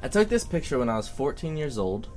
I took this picture when I was 14 years old.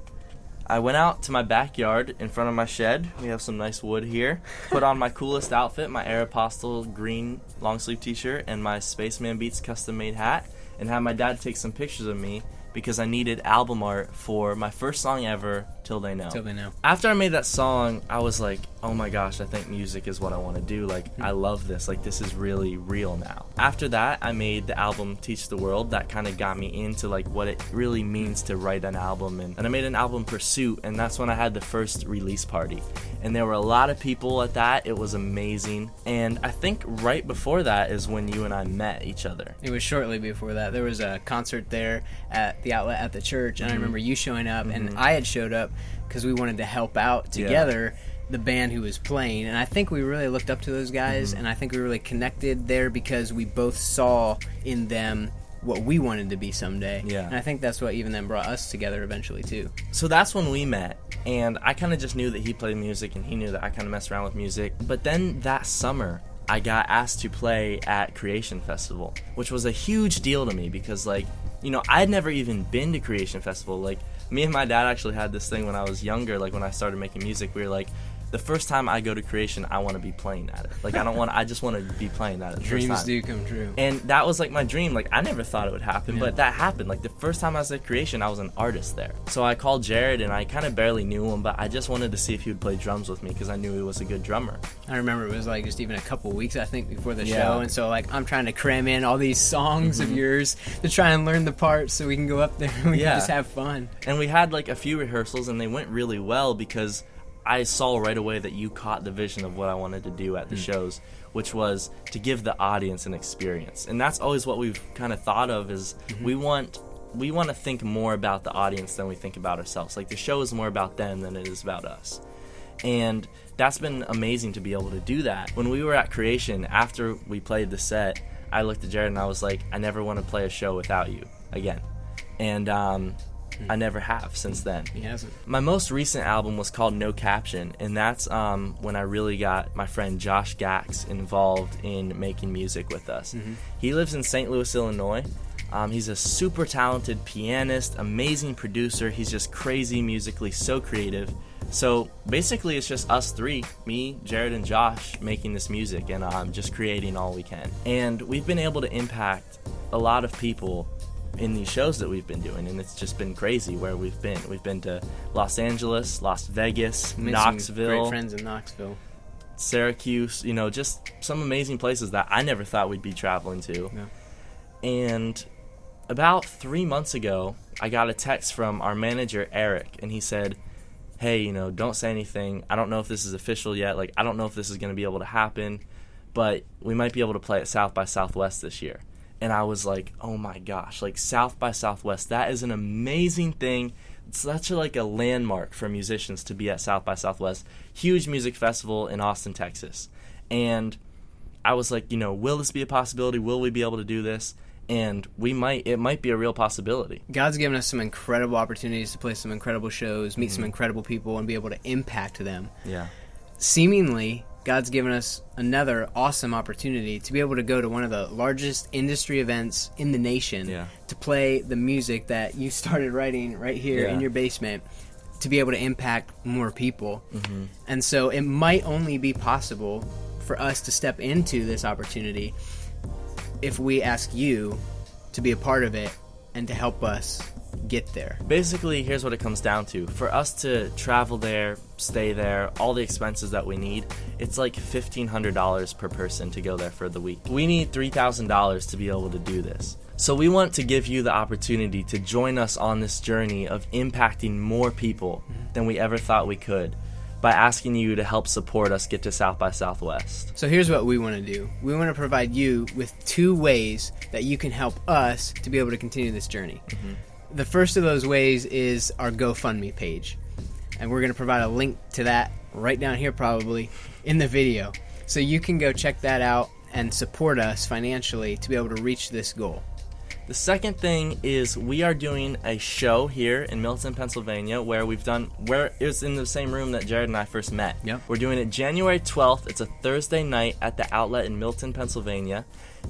I went out to my backyard in front of my shed. We have some nice wood here. Put on my coolest outfit, my Aeropostale green long sleeve t-shirt and my Spaceman Beats custom made hat, and had my dad take some pictures of me because I needed album art for my first song ever, Till They Know. Till They Know. After I made that song, I was like, oh my gosh, I think music is what I want to do. Like, I love this. Like, this is really real now. After that, I made the album Teach the World. That kind of got me into, like, what it really means to write an album. And I made an album, Pursuit, and that's when I had the first release party. And there were a lot of people at that. It was amazing. And I think right before that is when you and I met each other. It was shortly before that. There was a concert there at the outlet at the church, and I remember you showing up, and I had showed up because we wanted to help out together the band who was playing. And I think we really looked up to those guys, and I think we really connected there because we both saw in them what we wanted to be someday. Yeah. And I think that's what even then brought us together eventually too. So that's when we met, and I kind of just knew that he played music and he knew that I kind of messed around with music. But then that summer, I got asked to play at Creation Festival, which was a huge deal to me because, like, you know, I'd never even been to Creation Festival. Like, me and my dad actually had this thing when I was younger, like when I started making music, we were like, the first time I go to Creation, I want to be playing at it. Like, I just want to be playing at it the Dreams first time. do come true. And that was like my dream. Like, I never thought it would happen, but that happened. Like, the first time I was at Creation, I was an artist there. So I called Jared, and I kind of barely knew him, but I just wanted to see if he would play drums with me because I knew he was a good drummer. I remember it was like just even a couple weeks, I think, before the show, and so like I'm trying to cram in all these songs of yours to try and learn the parts so we can go up there and we can just have fun. And we had like a few rehearsals, and they went really well because I saw right away that you caught the vision of what I wanted to do at the shows, which was to give the audience an experience. And that's always what we've kind of thought of is we want to think more about the audience than we think about ourselves. Like, the show is more about them than it is about us. And that's been amazing to be able to do that. When we were at Creation, after we played the set, I looked at Jared and I was like, I never want to play a show without you again. And I never have since then. He hasn't. My most recent album was called No Caption, and that's when I really got my friend Josh Gax involved in making music with us. He lives in St. Louis, Illinois. He's a super talented pianist, amazing producer. He's just crazy musically, so creative. So basically it's just us three, me, Jared, and Josh, making this music and just creating all we can. And we've been able to impact a lot of people in these shows that we've been doing, and it's just been crazy where we've been. We've been to Los Angeles, Las Vegas, Knoxville, great friends in Knoxville, Syracuse, you know, just some amazing places that I never thought we'd be traveling to. Yeah. And about 3 months ago, I got a text from our manager, Eric, and he said, hey, you know, don't say anything. I don't know if this is official yet. Like, I don't know if this is going to be able to happen, but we might be able to play at South by Southwest this year. And I was like, oh my gosh, like South by Southwest, that is an amazing thing. It's such a landmark for musicians to be at South by Southwest. Huge music festival in Austin, Texas. And I was like, you know, will this be a possibility? Will we be able to do this? And it might be a real possibility. God's given us some incredible opportunities to play some incredible shows, meet some incredible people, and be able to impact them. Yeah. Seemingly, God's given us another awesome opportunity to be able to go to one of the largest industry events in the nation to play the music that you started writing right here in your basement, to be able to impact more people. And so it might only be possible for us to step into this opportunity if we ask you to be a part of it and to help us get there. Basically, here's what it comes down to. For us to travel there, stay there, all the expenses that we need, it's like $1,500 per person to go there for the week. We need $3,000 to be able to do this. So we want to give you the opportunity to join us on this journey of impacting more people than we ever thought we could by asking you to help support us get to South by Southwest. So here's what we want to do. We want to provide you with 2 ways that you can help us to be able to continue this journey. The first of those ways is our GoFundMe page. And we're going to provide a link to that right down here probably in the video. So you can go check that out and support us financially to be able to reach this goal. The second thing is we are doing a show here in Milton, Pennsylvania, where it was in the same room that Jared and I first met. Yep. We're doing it January 12th. It's a Thursday night at the Outlet in Milton, Pennsylvania.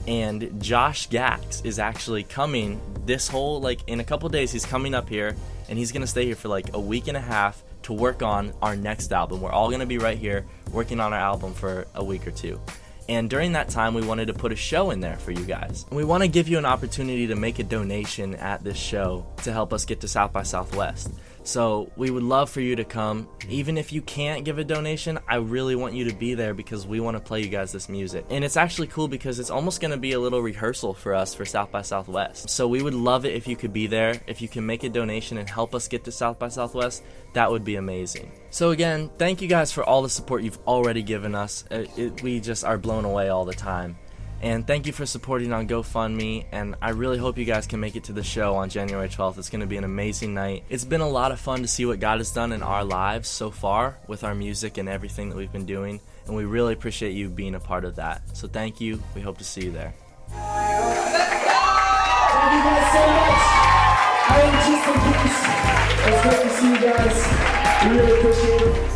And Josh Gax is actually coming in a couple days. He's coming up here, and he's going to stay here for like a week and a half to work on our next album. We're all going to be right here working on our album for a week or two. And during that time, we wanted to put a show in there for you guys. And we want to give you an opportunity to make a donation at this show to help us get to South by Southwest. So we would love for you to come. Even if you can't give a donation, I really want you to be there because we want to play you guys this music. And it's actually cool because it's almost going to be a little rehearsal for us for South by Southwest. So we would love it if you could be there. If you can make a donation and help us get to South by Southwest, that would be amazing. So again, thank you guys for all the support you've already given us. We just are blown away all the time. And thank you for supporting on GoFundMe, and I really hope you guys can make it to the show on January 12th. It's going to be an amazing night. It's been a lot of fun to see what God has done in our lives so far with our music and everything that we've been doing, and we really appreciate you being a part of that. So thank you. We hope to see you there. Thank you guys so much. I am Tristan Peace. It's great to see you guys. We really appreciate it.